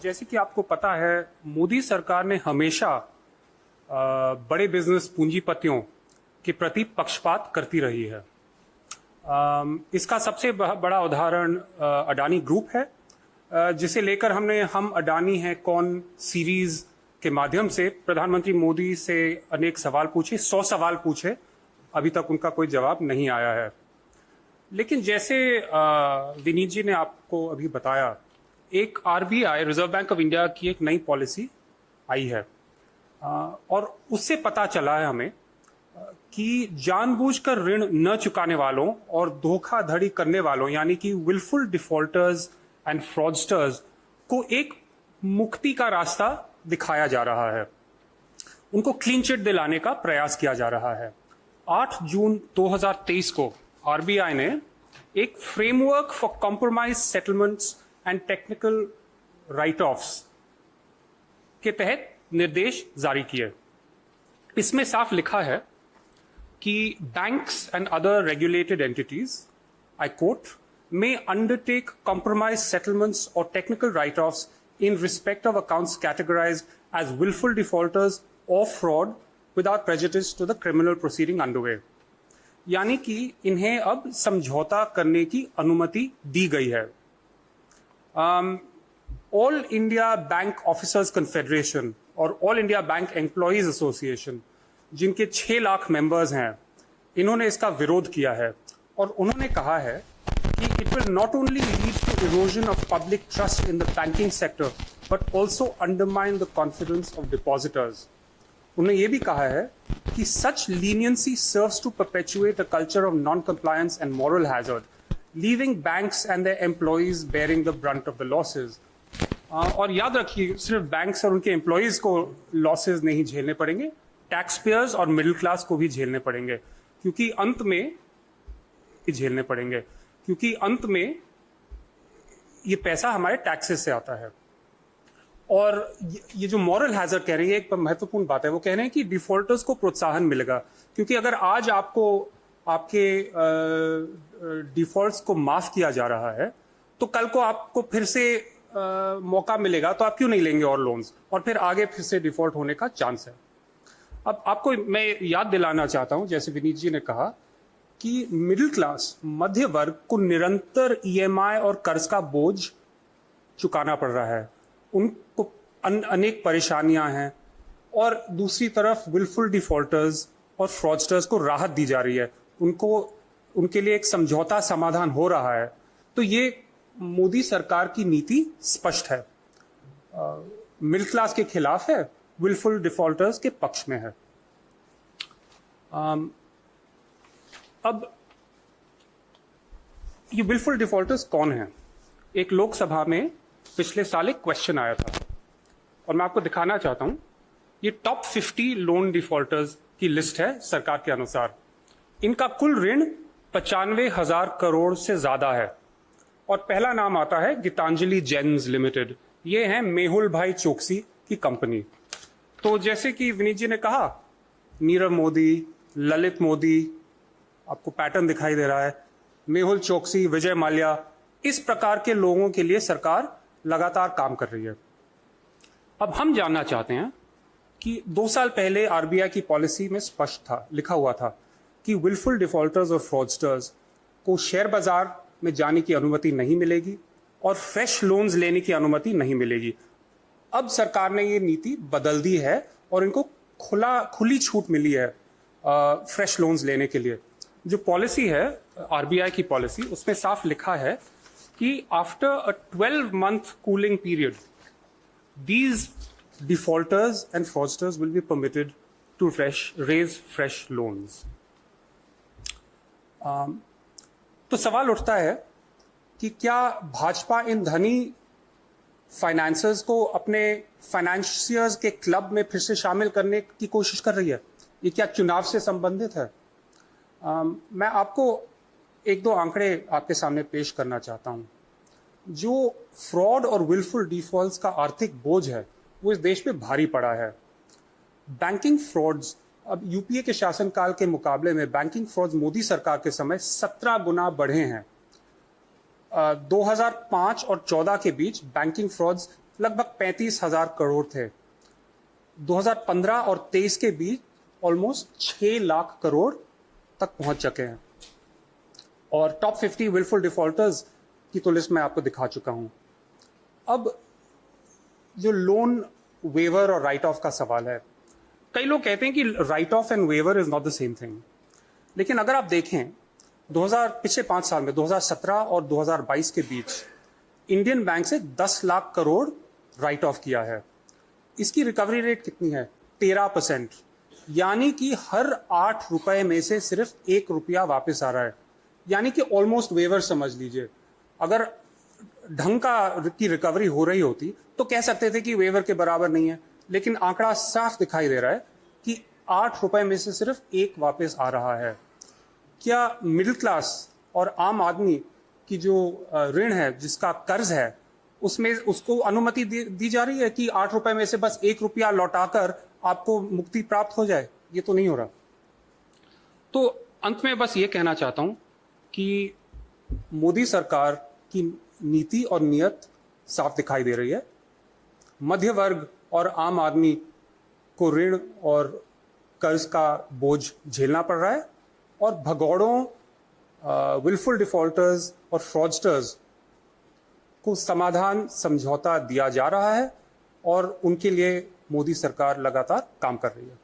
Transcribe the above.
जैसे कि आपको पता है, मोदी सरकार ने हमेशा बड़े बिजनेस पूंजीपतियों के प्रति पक्षपात करती रही है। इसका सबसे बड़ा उदाहरण अडानी ग्रुप है, जिसे लेकर हम अडानी है कौन सीरीज के माध्यम से प्रधानमंत्री मोदी से अनेक सवाल पूछे, 100 सवाल पूछे, अभी तक उनका कोई जवाब नहीं आया है। लेकिन जैसे विनीत जी ने आपको अभी बताया, एक RBI, reserve bank of India की एक नई पॉलिसी आई है और उससे पता चला है हमें कि जानबूझकर ऋण न चुकाने वालों और धोखाधड़ी करने वालों यानी कि विलफुल डिफॉल्टर्स एंड फ्रॉडस्टर्स को एक मुक्ति का रास्ता दिखाया जा रहा है। उनको क्लीन चिट दिलाने का प्रयास किया जा रहा है। 8 जून 2023 को आरबीआई ने एक framework for compromise settlements and technical right offs के तहत निर्देश जारी किए। इसमें साफ लिखा है कि banks and other regulated entities, I quote, may undertake compromise settlements or technical write-offs in respect of accounts categorized as willful defaulters or fraud without prejudice to the criminal proceeding underway। यानी कि इन्हें अब समझौता करने की अनुमति दी गई है। All India Bank Officers Confederation और All India Bank Employees Association, जिनके 6 लाख मेंबर्स हैं, इन्होंने इसका विरोध किया है और उन्होंने कहा है कि it will not only lead to erosion of public trust in the banking sector, but also undermine the confidence of depositors। उन्होंने ये भी कहा है कि such leniency serves to perpetuate a culture of non-compliance and moral hazard, leaving banks and their employees bearing the brunt of the losses। और याद रखिए, सिर्फ बैंक्स और उनके एम्प्लॉयज को लॉसेज नहीं झेलने पड़ेंगे, टैक्स पेयर्स और मिडिल क्लास को भी झेलने पड़ेंगे, क्योंकि अंत में ये पैसा हमारे टैक्सेस से आता है। और ये जो मॉरल हैजर्ड कह रही है, एक महत्वपूर्ण बात है। वो कह रहे हैं कि डिफॉल्टर्स को प्रोत्साहन मिलेगा, क्योंकि अगर आज आपको आपके डिफॉल्ट्स को माफ किया जा रहा है तो कल को आपको फिर से मौका मिलेगा, तो आप क्यों नहीं लेंगे और लोन्स, और फिर आगे फिर से डिफॉल्ट होने का चांस है। अब आपको मैं याद दिलाना चाहता हूं, जैसे विनीत जी ने कहा, कि मिडिल क्लास, मध्य वर्ग को निरंतर ईएमआई और कर्ज का बोझ चुकाना पड़ रहा है। उनको अनेक परेशानियां हैं, और दूसरी तरफ विलफुल डिफॉल्टर्स और फ्रॉडस्टर्स को राहत दी जा रही है, उनके लिए एक समझौता समाधान हो रहा है। तो ये मोदी सरकार की नीति स्पष्ट है, मिडिल क्लास के खिलाफ है, विलफुल डिफॉल्टर्स के पक्ष में है। अब ये विलफुल डिफॉल्टर्स कौन हैं? एक लोकसभा में पिछले साल एक क्वेश्चन आया था और मैं आपको दिखाना चाहता हूं। ये टॉप 50 लोन डिफॉल्टर्स की लिस्ट है सरकार के अनुसार। इनका कुल ऋण 95,000 करोड़ से ज्यादा है और पहला नाम आता है गीतांजलि जेम्स लिमिटेड। ये है मेहुल भाई चोकसी की कंपनी। तो जैसे कि विनीत जी ने कहा, नीरव मोदी, ललित मोदी, आपको पैटर्न दिखाई दे रहा है, मेहुल चोकसी, विजय माल्या, इस प्रकार के लोगों के लिए सरकार लगातार काम कर रही है। अब हम जानना चाहते हैं कि 2 साल पहले आरबीआई की पॉलिसी में स्पष्ट था, लिखा हुआ था कि विलफुल डिफॉल्टर्स और फ्रॉडस्टर्स को शेयर बाजार में जाने की अनुमति नहीं मिलेगी और फ्रेश लोन्स लेने की अनुमति नहीं मिलेगी। अब सरकार ने ये नीति बदल दी है और इनको खुली छूट मिली है फ्रेश लोन्स लेने के लिए। जो पॉलिसी है आरबीआई की पॉलिसी, उसमें साफ लिखा है कि after a 12-month cooling period these defaulters and fraudsters will be permitted to raise fresh loans. तो सवाल उठता है कि क्या भाजपा इन धनी फाइनेंसर्स को अपने फाइनेंशियर्स के क्लब में फिर से शामिल करने की कोशिश कर रही है? ये क्या चुनाव से संबंधित है? मैं आपको 1-2 आंकड़े आपके सामने पेश करना चाहता हूं। जो फ्रॉड और विलफुल डिफॉल्ट्स का आर्थिक बोझ है, वो इस देश पे भारी पड़ा है। बैंकिंग फ्रॉड्स, अब यूपीए के शासनकाल के मुकाबले में बैंकिंग फ्रॉड्स मोदी सरकार के समय 17 गुना बढ़े हैं। 2005 और 14 के बीच बैंकिंग फ्रॉड्स लगभग 35,000 करोड़ थे। 2015 और 23 के बीच ऑलमोस्ट 6 लाख करोड़ तक पहुंच चुके हैं। और टॉप 50 विलफुल डिफॉल्टर्स की तो लिस्ट मैं आपको दिखा चुका हूं। अब जो लोन वेवर और राइट ऑफ का सवाल है, कई लोग कहते हैं कि write off and waiver is not the same thing, लेकिन अगर आप देखें पिछले 5 साल में 2017 और 2022 के बीच इंडियन बैंक से 10 लाख करोड़ राइट ऑफ किया है। इसकी रिकवरी रेट कितनी है? 13%, यानी कि हर 8 रुपए में से सिर्फ 1 रुपया वापस आ रहा है, यानी कि ऑलमोस्ट वेवर समझ लीजिए। अगर ढंग की रिकवरी हो रही होती तो कह सकते थे कि वेवर के बराबर नहीं है, लेकिन आंकड़ा साफ दिखाई दे रहा है कि 8 रुपए में से सिर्फ 1 वापस आ रहा है। क्या मिडिल क्लास और आम आदमी की जो ऋण है, जिसका कर्ज है, उसमें उसको अनुमति दी जा रही है कि 8 रुपए में से बस 1 रुपया लौटाकर आपको मुक्ति प्राप्त हो जाए? ये तो नहीं हो रहा। तो अंत में बस ये कहना चाहता हूं कि मोदी सरकार की नीति और नीयत साफ दिखाई दे रही है। मध्य वर्ग और आम आदमी को ऋण और कर्ज का बोझ झेलना पड़ रहा है, और भगौड़ों, विलफुल डिफॉल्टर्स और फ्रॉडस्टर्स को समाधान समझौता दिया जा रहा है, और उनके लिए मोदी सरकार लगातार काम कर रही है।